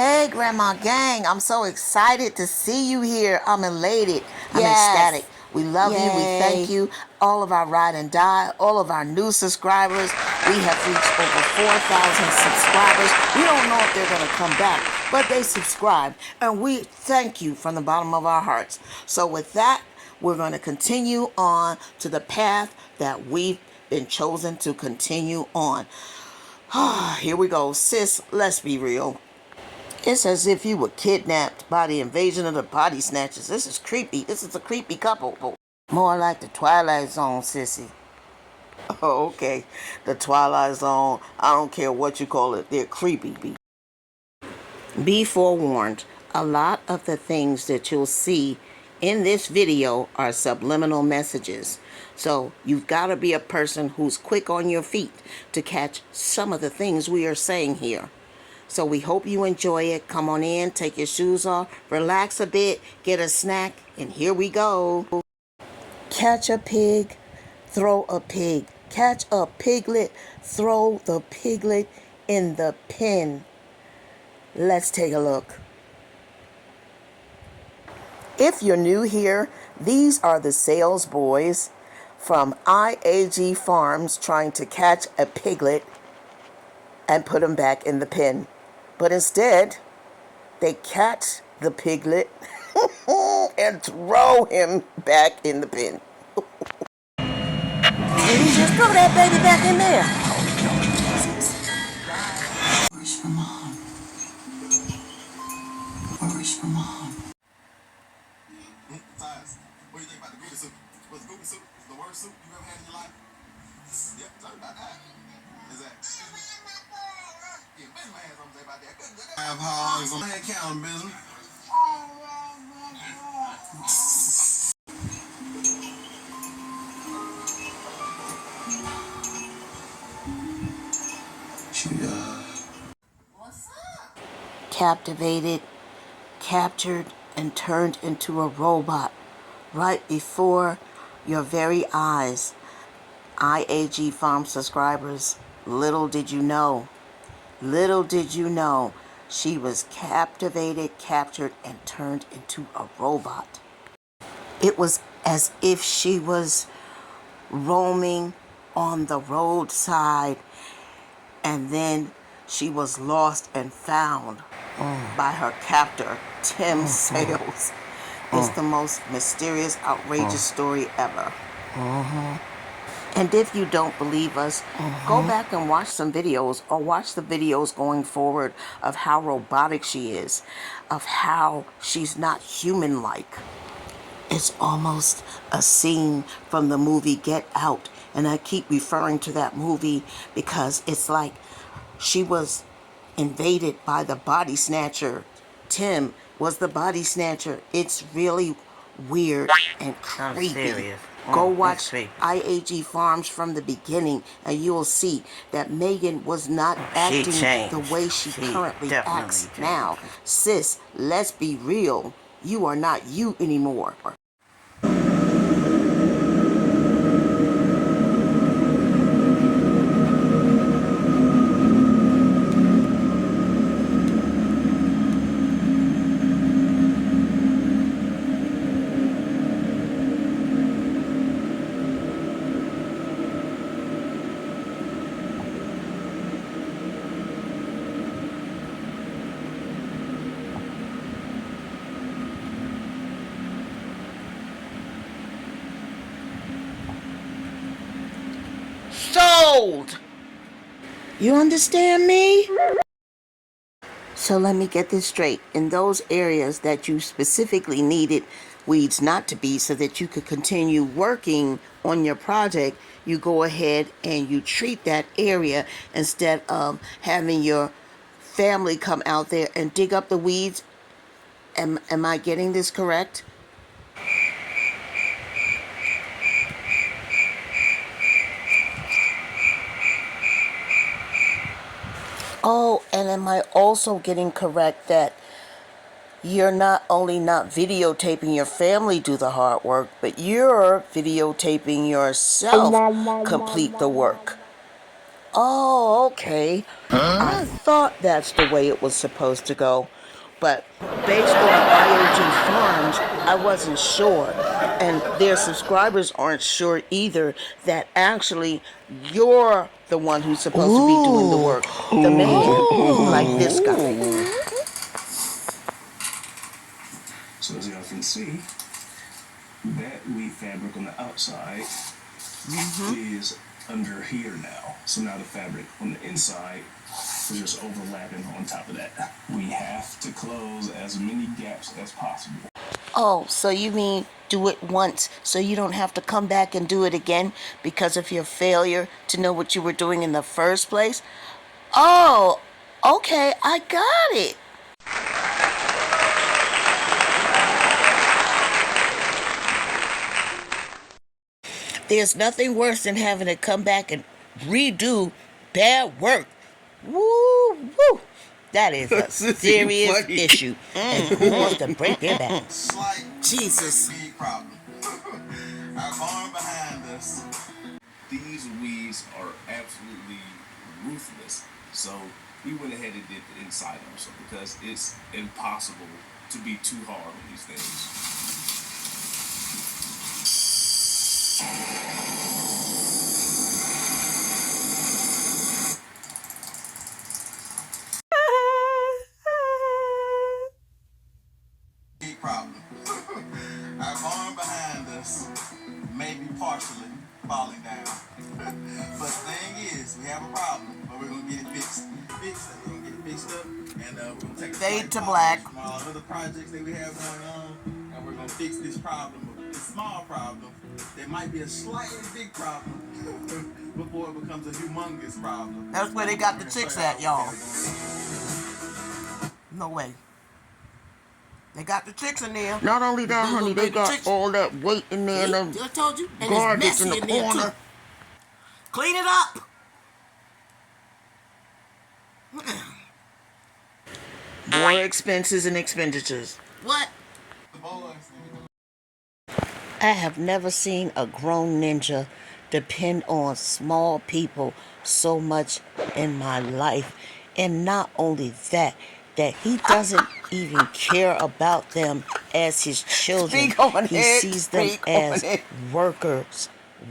Hey, Grandma Gang, I'm so excited to see you here. I'm elated. I'm Yes. ecstatic. We love you. We thank Yay. you. All of our ride and die, all of our new subscribers. We have reached over 4,000 subscribers. We don't know if they're going to come back, but they subscribed. And we thank you from the bottom of our hearts. So with that, we're going to continue on to the path that we've been chosen to continue on. Here we go. Sis, let's be real. It's as if you were kidnapped by the invasion of the body snatchers. This is creepy. This is a creepy couple. More like the Twilight Zone, sissy. Oh, okay. The Twilight Zone. I don't care what you call it. They're creepy. Be forewarned. A lot of the things that you'll see in this video are subliminal messages. So you've got to be a person who's quick on your feet to catch some of the things we are saying here. So we hope you enjoy it. Come on in, take your shoes off, relax a bit, get a snack, and here we go. Catch a pig, throw a pig. Catch a piglet, throw the piglet in the pen. Let's take a look. If you're new here, these are the sales boys from IAG Farms trying to catch a piglet and put him back in the pen. But instead, they catch the piglet and throw him back in the pen. Did he just throw that baby back in there? Where's your mom? Where's your mom? Times. What do you think about the Google soup? Was Google soup the worst soup you ever had in your life? Yeah, sorry about that. Is that? Yeah, been mad something about that. Have hogs on that counting business. What's up? Captivated, captured, and turned into a robot right before your very eyes. IAG Farm subscribers, little did you know, she was captivated, captured, and turned into a robot. It was as if she was roaming on the roadside, and then she was lost and found by her captor, Tim Sales. It's the most mysterious, outrageous story ever. And if you don't believe us, go back and watch some videos, or watch the videos going forward of how robotic she is, of how she's not human-like. It's almost a scene from the movie Get Out, and I keep referring to that movie because it's like she was invaded by the body snatcher. Tim was the body snatcher. It's really weird and creepy. Go watch IAG Farms from the beginning, and you will see that Maegan was not acting the way she currently acts now. Sis, let's be real. You are not you anymore. Sold! You understand me? So let me get this straight. In those areas that you specifically needed weeds not to be so that you could continue working on your project, you go ahead and you treat that area instead of having your family come out there and dig up the weeds. Am I getting this correct? Oh, and am I also getting correct that you're not only not videotaping your family do the hard work, but you're videotaping yourself complete the work? Oh, okay. I thought that's the way it was supposed to go. But based on IAG Farms, I wasn't sure. And their subscribers aren't sure either that actually you're the one who's supposed to be doing the work. The man, like this guy. So as y'all can see, that weave fabric on the outside is under here now. So now the fabric on the inside is just overlapping on top of that. We have to close as many gaps as possible. Oh, so you mean do it once so you don't have to come back and do it again because of your failure to know what you were doing in the first place? Oh, okay, I got it. There's nothing worse than having to come back and redo bad work. Woo, woo. That is a serious issue. And who wants to break their back? Slight Jesus. big problem. Our farm behind us. These weaves are absolutely ruthless. So we went ahead and did the inside also because it's impossible to be too hard on these things. Big problem. Our barn behind us may be partially falling down. But the thing is, we have a problem, but we're gonna get it fixed. We're gonna get it fixed up, and we're gonna take a Fade slight to pause black. from all other projects that we have going on, and we're gonna fix this problem. This small problem, there might be a slightly big problem before it becomes a humongous problem. That's where they got the chicks at, y'all. No way. They got the chicks in there. Not only that, honey, they got all that weight in there and I told you. And garbage it's in messy the in there corner. too. Clean it up. More expenses and expenditures. What? The boys. I have never seen a grown ninja depend on small people so much in my life. And not only that, that he doesn't even care about them as his children. He sees them as workers,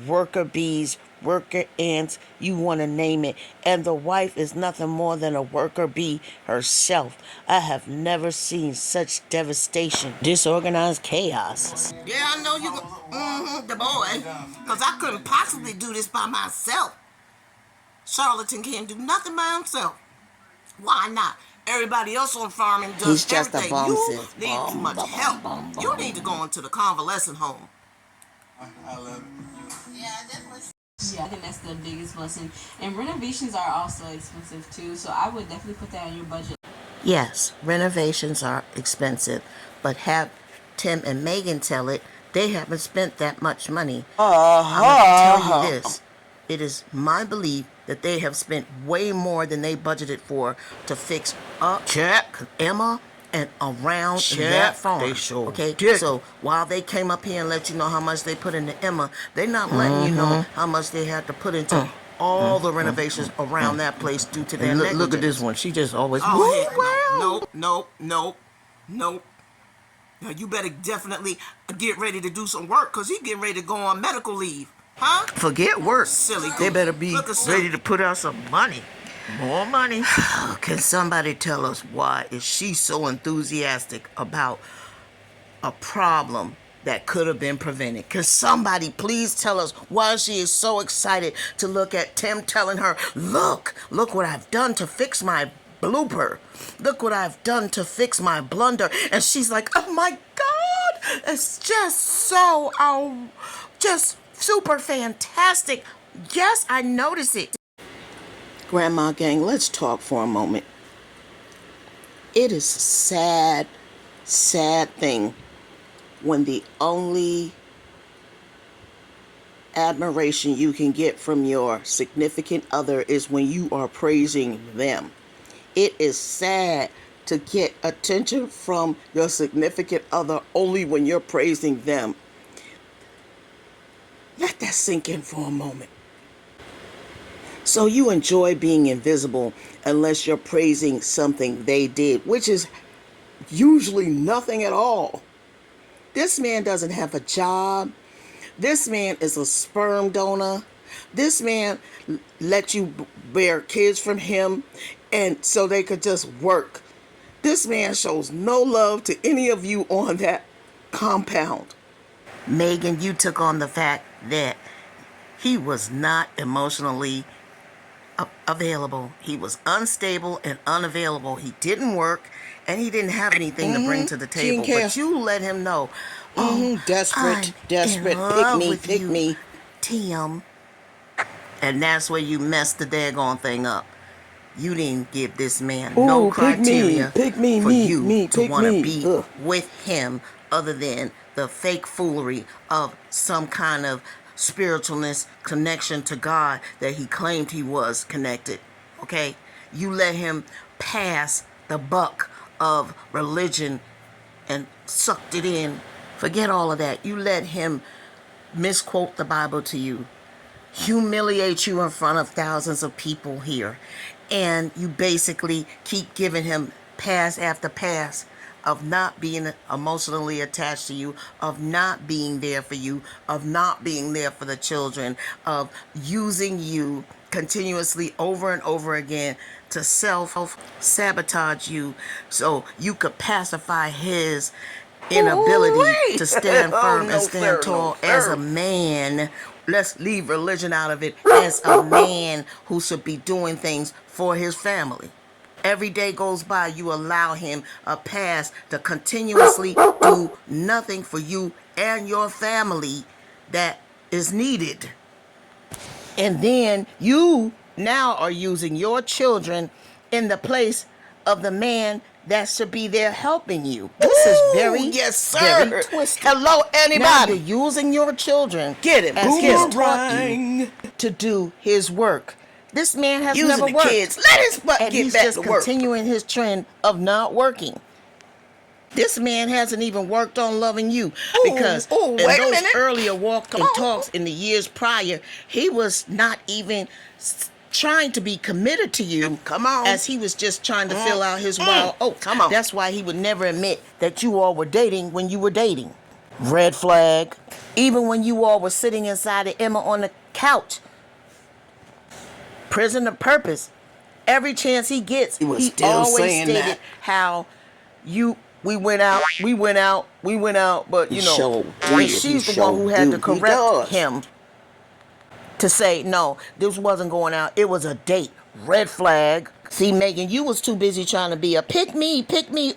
worker bees, worker ants, you want to name it. And the wife is nothing more than a worker bee herself. I have never seen such devastation, disorganized chaos. Yeah, I know you. The boy. Because I couldn't possibly do this by myself. Charlatan can't do nothing by himself. Why not? Everybody else on farming does He's just everything. a bum, You sis. need too much help. You need to go into the convalescent home. I love it. Yeah, I think that's the biggest blessing. And renovations are also expensive too, so I would definitely put that on your budget. Yes, renovations are expensive, but have Tim and Maegan tell it, they haven't spent that much money. I'm going to tell you this. It is my belief that they have spent way more than they budgeted for to fix up Emma and around that farm. They sure okay, did. so while they came up here and let you know how much they put into Emma, they're not letting you know how much they had to put into all the renovations around that place due to their negligence. Look at this one. She just always. Oh, Nope. Now you better definitely get ready to do some work, because he getting ready to go on medical leave. Huh? Forget work. Silly. They better be Look at silly. ready to put out some money. More money. Can somebody tell us why is she so enthusiastic about a problem that could have been prevented? Can somebody please tell us why she is so excited to look at Tim telling her, look what I've done to fix my blooper. Look what I've done to fix my blunder. And she's like, oh my God, it's just so, just super fantastic. Yes, I notice it. Grandma gang, let's talk for a moment. It is a sad thing when the only admiration you can get from your significant other is when you are praising them. It is sad to get attention from your significant other only when you're praising them. Let that sink in for a moment. So you enjoy being invisible unless you're praising something they did, which is usually nothing at all. This man doesn't have a job. This man is a sperm donor. This man let you bear kids from him and so they could just work. This man shows no love to any of you on that compound. Maegan, you took on the fact that he was not emotionally available. He was unstable and unavailable. He didn't work and he didn't have anything to bring to the table. But you let him know, Desperate, desperate, pick me, Tim. and that's where you messed the daggone thing up. You didn't give this man no criteria for you to want to be with him other than the fake foolery of some kind of spiritualness connection to God that he claimed he was connected. Okay? You let him pass the buck of religion and sucked it in. Forget all of that. You let him misquote the Bible to you, humiliate you in front of thousands of people here, and you basically keep giving him pass after pass of not being emotionally attached to you, of not being there for you, of not being there for the children, of using you continuously over and over again to self-sabotage you so you could pacify his inability to stand firm and stand tall as a man. Let's leave religion out of it, as a man who should be doing things for his family. Every day goes by, you allow him a pass to continuously do nothing for you and your family that is needed. And then you now are using your children in the place of the man that should be there helping you. This is very, very twisted. Hello, anybody? Now you're using your children Get it, as he's taught boomerang. you to do his work. This man has Using never the worked. kids. Let his butt And get he's back just to work. continuing his trend of not working. This man hasn't even worked on loving you because in wait a those minute. earlier walks and talks in the years prior, he was not even trying to be committed to you. Come on. As he was just trying to fill out his wild oats. Come on. That's why he would never admit that you all were dating when you were dating. Red flag. Even when you all were sitting inside of Emma on the couch. Prison of purpose. Every chance he gets, He was he still always saying stated that. how we went out, but you know, Sure and did. she's He the one sure who had to do. He correct does. him to say, no, this wasn't going out, it was a date. Red flag. See, Maegan, you was too busy trying to be a pick me,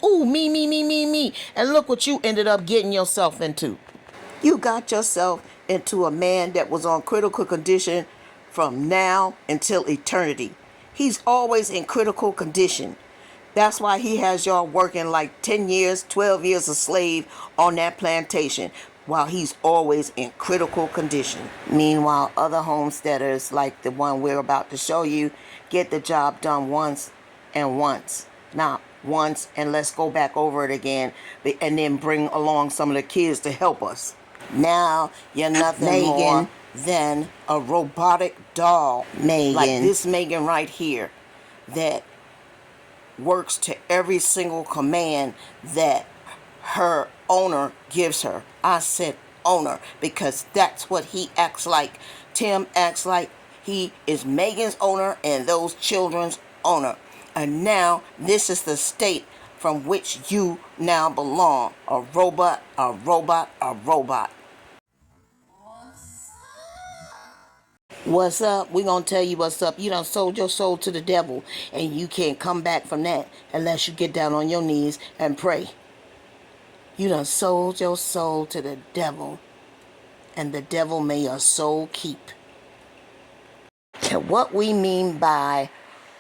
ooh, me. And look what you ended up getting yourself into. You got yourself into a man that was on critical condition from now until eternity. He's always in critical condition. That's why he has y'all working like 10 years, 12 years a slave on that plantation while he's always in critical condition. Meanwhile, other homesteaders like the one we're about to show you get the job done once and once. Not once and let's go back over it again and then bring along some of the kids to help us. Now you're nothing more than a robotic doll, Maegan. like this Maegan right here, that works to every single command that her owner gives her. I said owner because that's what he acts like. Tim acts like he is Maegan's owner and those children's owner. And now this is the state from which you now belong. A robot, a robot, a robot. What's up? We're going to tell you what's up. You done sold your soul to the devil, and you can't come back from that unless you get down on your knees and pray. You done sold your soul to the devil, and the devil may your soul keep. And what we mean by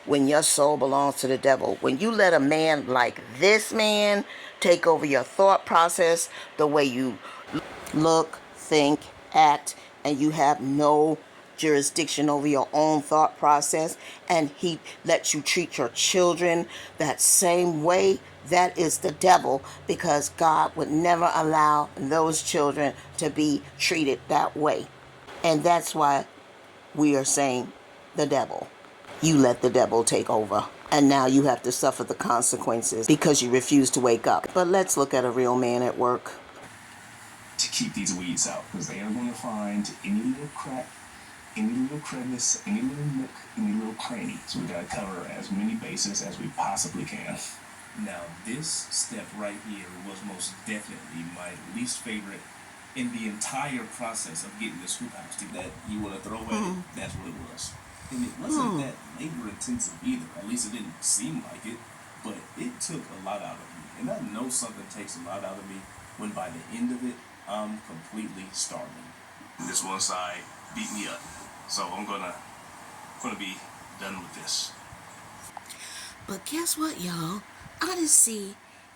when your soul belongs to the devil, when you let a man like this man take over your thought process, the way you look, think, act, and you have no jurisdiction over your own thought process, and he lets you treat your children that same way, that is the devil, because God would never allow those children to be treated that way. And that's why we are saying the devil. You let the devil take over. And now you have to suffer the consequences because you refuse to wake up. But let's look at a real man at work. To keep these weeds out, because they are going to find any little crack, any little crevice, any little nook, any little cranny. So we got to cover as many bases as we possibly can. Now, this step right here was most definitely my least favorite in the entire process of getting this hoop house. That you want to throw at it, that's what it was. And it wasn't that labor intensive either. At least it didn't seem like it. But it took a lot out of me. And I know something takes a lot out of me when by the end of it, I'm completely starving. This one side beat me up. So I'm gonna be done with this. But guess what, y'all? I didn't see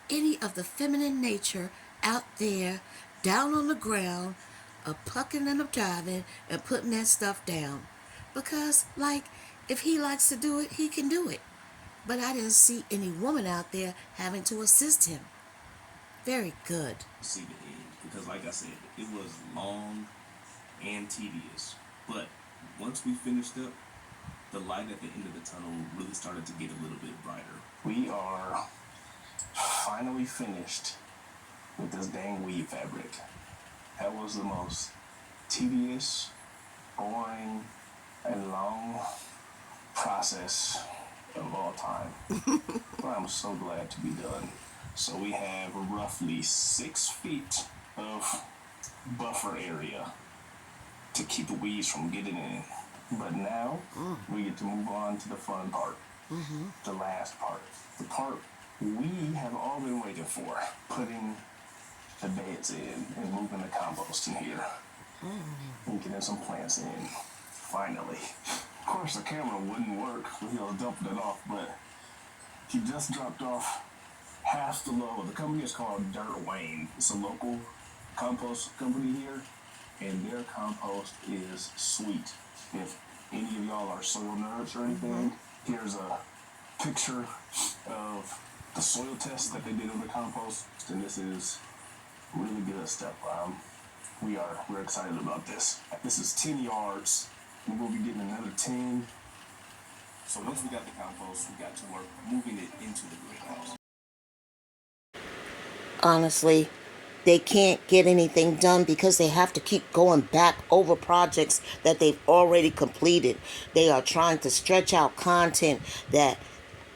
any of the feminine nature out there down on the ground, plucking and jiving and putting that stuff down. Because, like, if he likes to do it, he can do it. But I didn't see any woman out there having to assist him. Very good. See the end. Because like I said, it was long and tedious. But once we finished up, the light at the end of the tunnel really started to get a little bit brighter. We are finally finished with this dang weave fabric. That was the most tedious, boring, and long process of all time. But I'm so glad to be done. So we have roughly 6 feet of buffer area to keep the weeds from getting in. But now we get to move on to the fun part, the last part, the part we have all been waiting for, putting the beds in and moving the compost in here and getting some plants in, finally. Of course the camera wouldn't work when he was dumping it off, but he just dropped off half the load. The company is called Dirt Wayne. It's a local compost company here, and their compost is sweet. If any of y'all are soil nerds or anything, here's a picture of the soil test that they did on the compost, and this is really good stuff. We're excited about this. This is 10 yards, and we'll be getting another 10. So once we got the compost, we got to work moving it into the greenhouse. Honestly, they can't get anything done because they have to keep going back over projects that they've already completed. They are trying to stretch out content that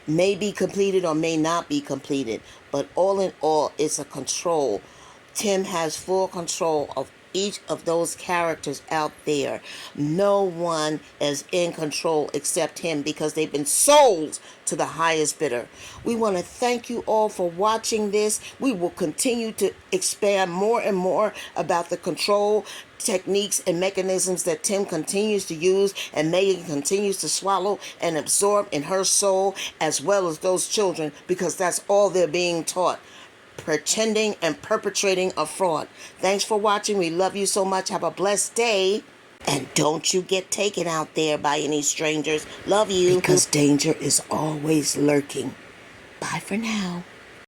may be completed or may not be completed. But all in all, it's a control. Tim has full control of each of those characters out there. No one is in control except him because they've been sold to the highest bidder. We want to thank you all for watching this. We will continue to expand more and more about the control techniques and mechanisms that Tim continues to use and Maegan continues to swallow and absorb in her soul, as well as those children, because that's all they're being taught. Pretending and perpetrating a fraud. Thanks for watching. We love you so much. Have a blessed day. And don't you get taken out there by any strangers. Love you. Because danger is always lurking. Bye for now.